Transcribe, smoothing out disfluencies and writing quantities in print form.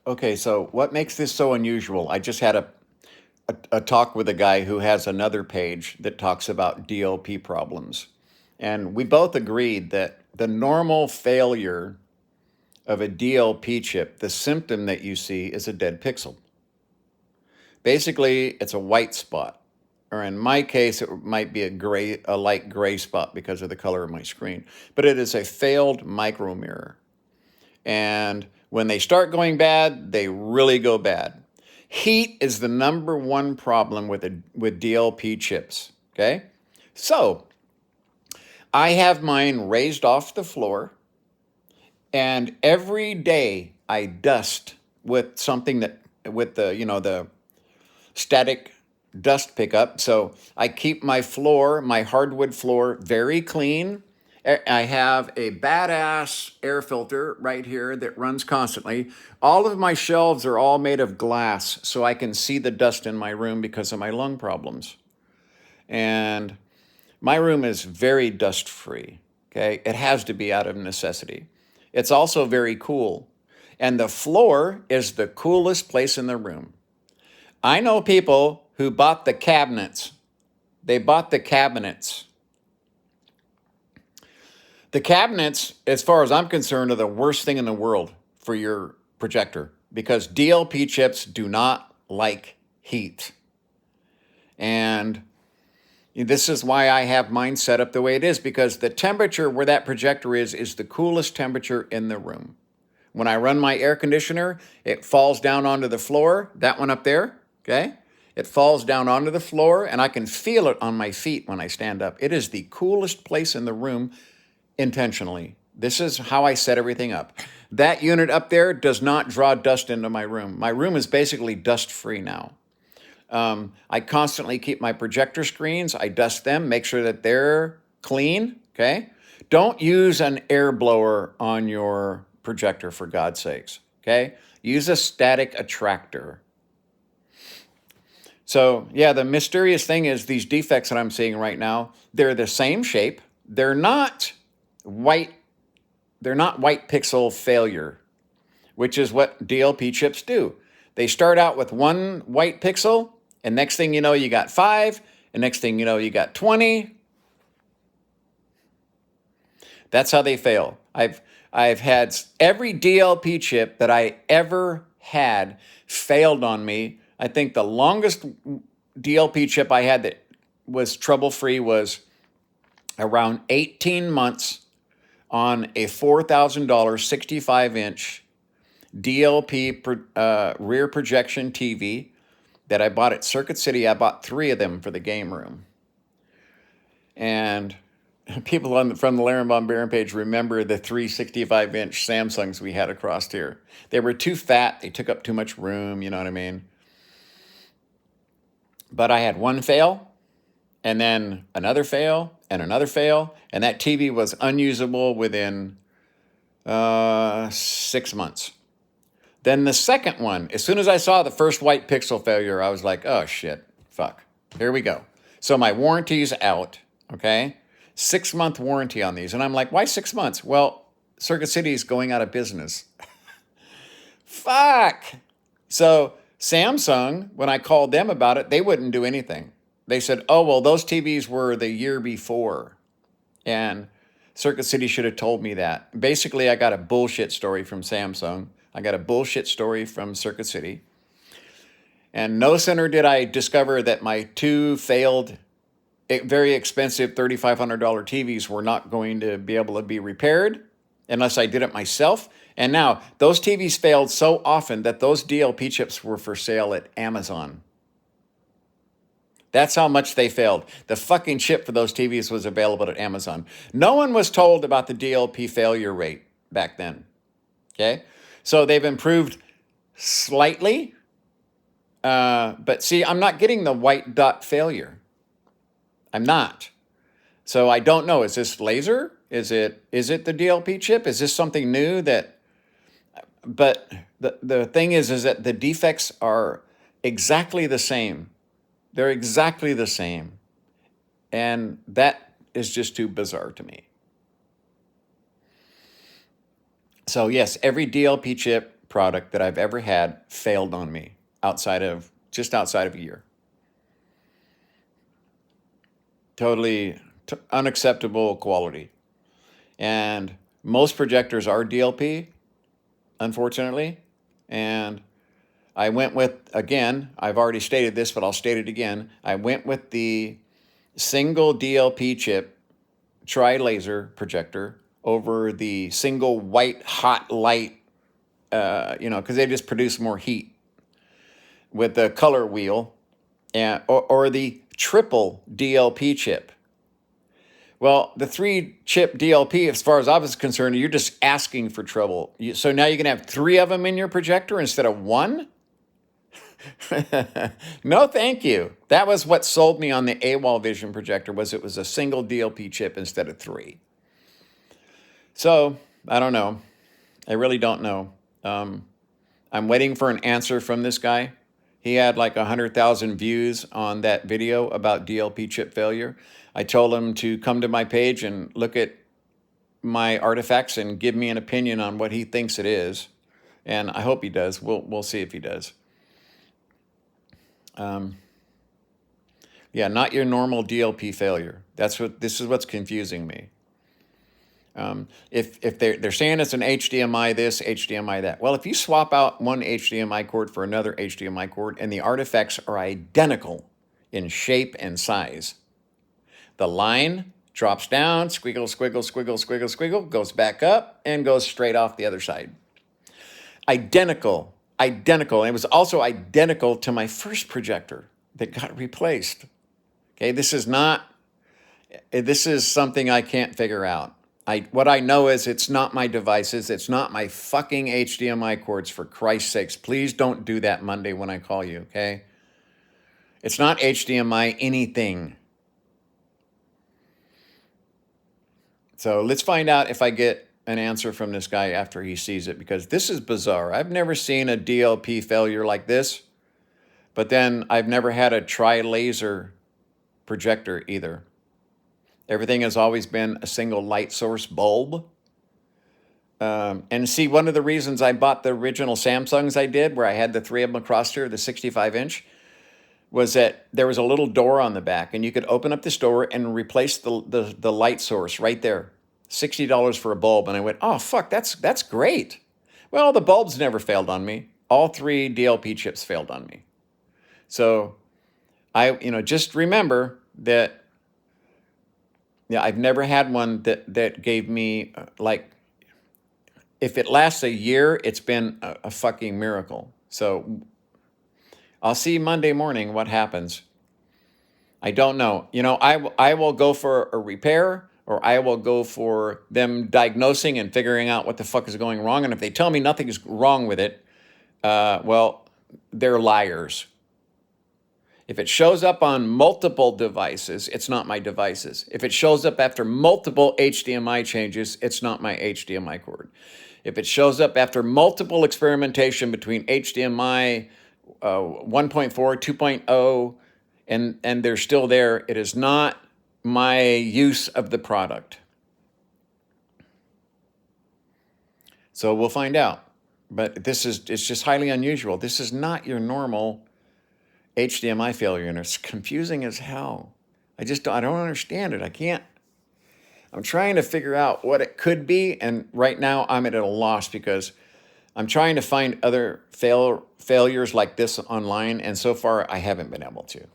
Okay, so what makes this so unusual? I just had a talk with a guy who has another page that talks about DLP problems. And we both agreed that the normal failure of a DLP chip, the symptom that you see is a dead pixel. Basically, it's a white spot. Or in my case, it might be a light gray spot because of the color of my screen. But it is a failed micro mirror. And when they start going bad, they really go bad. Heat is the number one problem with DLP chips. Okay, so I have mine raised off the floor, and every day I dust with something that with the static dust pickup. So I keep my floor, my hardwood floor, very clean. I have a badass air filter right here that runs constantly. All of my shelves are all made of glass, so I can see the dust in my room because of my lung problems. And my room is very dust free. Okay, it has to be out of necessity. It's also very cool. And the floor is the coolest place in the room. I know people who bought the cabinets. They bought the cabinets. The cabinets, as far as I'm concerned, are the worst thing in the world for your projector because DLP chips do not like heat. And this is why I have mine set up the way it is, because the temperature where that projector is the coolest temperature in the room. When I run my air conditioner, it falls down onto the floor, that one up there, okay? It falls down onto the floor, and I can feel it on my feet when I stand up. It is the coolest place in the room intentionally. This is how I set everything up. That unit up there does not draw dust into my room. My room is basically dust-free now. I constantly keep my projector screens, I dust them, make sure that they're clean, okay? Don't use an air blower on your projector, for God's sakes, okay? Use a static attractor. So, yeah, the mysterious thing is these defects that I'm seeing right now, they're the same shape. They're not white, they're not white pixel failure, which is what DLP chips do. They start out with one white pixel, and next thing you know, you got 5, and next thing you know, you got 20. That's how they fail. I've had every DLP chip that I ever had failed on me. I think the longest DLP chip I had that was trouble-free was around 18 months on a $4,000 65-inch DLP rear projection TV that I bought at Circuit City. I bought 3 of them for the game room. And people from the Larry Von Buren page remember the 3 65-inch Samsungs we had across here. They were too fat. They took up too much room, you know what I mean? But I had one fail, and then another fail, and another fail, and that TV was unusable within 6 months. Then the second one, as soon as I saw the first white pixel failure, I was like, oh shit, fuck, here we go. So my warranty's out, okay? 6-month warranty on these. And I'm like, why 6 months? Well, Circuit City's going out of business. Fuck. So Samsung, when I called them about it, they wouldn't do anything. They said, oh, well, those TVs were the year before. And Circuit City should have told me that. Basically, I got a bullshit story from Samsung. I got a bullshit story from Circuit City. And no sooner did I discover that my 2 failed, very expensive $3,500 TVs were not going to be able to be repaired unless I did it myself. And now those TVs failed so often that those DLP chips were for sale at Amazon. That's how much they failed. The fucking chip for those TVs was available at Amazon. No one was told about the DLP failure rate back then. Okay? So they've improved slightly. But see, I'm not getting the white dot failure. I'm not. So I don't know. Is this laser? Is it the DLP chip? Is this something new that... But the thing is that the defects are exactly the same. They're exactly the same. And that is just too bizarre to me. So yes, every DLP chip product that I've ever had failed on me just outside of a year. Totally unacceptable quality. And most projectors are DLP, unfortunately. And I went with, again, I've already stated this, but I'll state it again. I went with the single DLP chip tri-laser projector over the single white hot light, because they just produce more heat, with the color wheel, or the triple DLP chip. Well, the 3-chip DLP, as far as I was concerned, you're just asking for trouble. So now you can have 3 of them in your projector instead of 1? No, thank you. That was what sold me on the AWOL Vision projector, was it was a single DLP chip instead of 3. So, I don't know. I really don't know. I'm waiting for an answer from this guy. He had like 100,000 views on that video about DLP chip failure. I told him to come to my page and look at my artifacts and give me an opinion on what he thinks it is. And I hope he does. We'll see if he does. Yeah, not your normal DLP failure. This is what's confusing me. If they're saying it's an HDMI this, HDMI that. Well, if you swap out one HDMI cord for another HDMI cord and the artifacts are identical in shape and size, the line drops down, squiggle, squiggle, squiggle, squiggle, squiggle, goes back up and goes straight off the other side. Identical. And it was also identical to my first projector that got replaced. Okay, this is something I can't figure out. What I know is it's not my devices. It's not my fucking HDMI cords, for Christ's sakes. Please don't do that Monday when I call you, okay? It's not HDMI anything. So let's find out if I get an answer from this guy after he sees it, because this is bizarre. I've never seen a DLP failure like this, but then I've never had a tri-laser projector either. Everything has always been a single light source bulb. And see, one of the reasons I bought the original Samsungs I did, where I had the 3 of them across here, the 65-inch, was that there was a little door on the back, and you could open up this door and replace the light source right there. $60 for a bulb. And I went, oh, fuck, that's great. Well, the bulbs never failed on me. All 3 DLP chips failed on me. So just remember that, yeah, I've never had one that gave me, if it lasts a year, it's been a fucking miracle. So I'll see Monday morning what happens. I don't know. I will go for a repair, or I will go for them diagnosing and figuring out what the fuck is going wrong. And if they tell me nothing is wrong with it, well, they're liars. If it shows up on multiple devices, it's not my devices. If it shows up after multiple HDMI changes, it's not my HDMI cord. If it shows up after multiple experimentation between HDMI 1.4, 2.0, and they're still there, it is not my use of the product. So we'll find out. But it's just highly unusual. This is not your normal HDMI failure, and it's confusing as hell. I don't understand it. I'm trying to figure out what it could be, and right now I'm at a loss, because I'm trying to find other failures like this online, and so far I haven't been able to.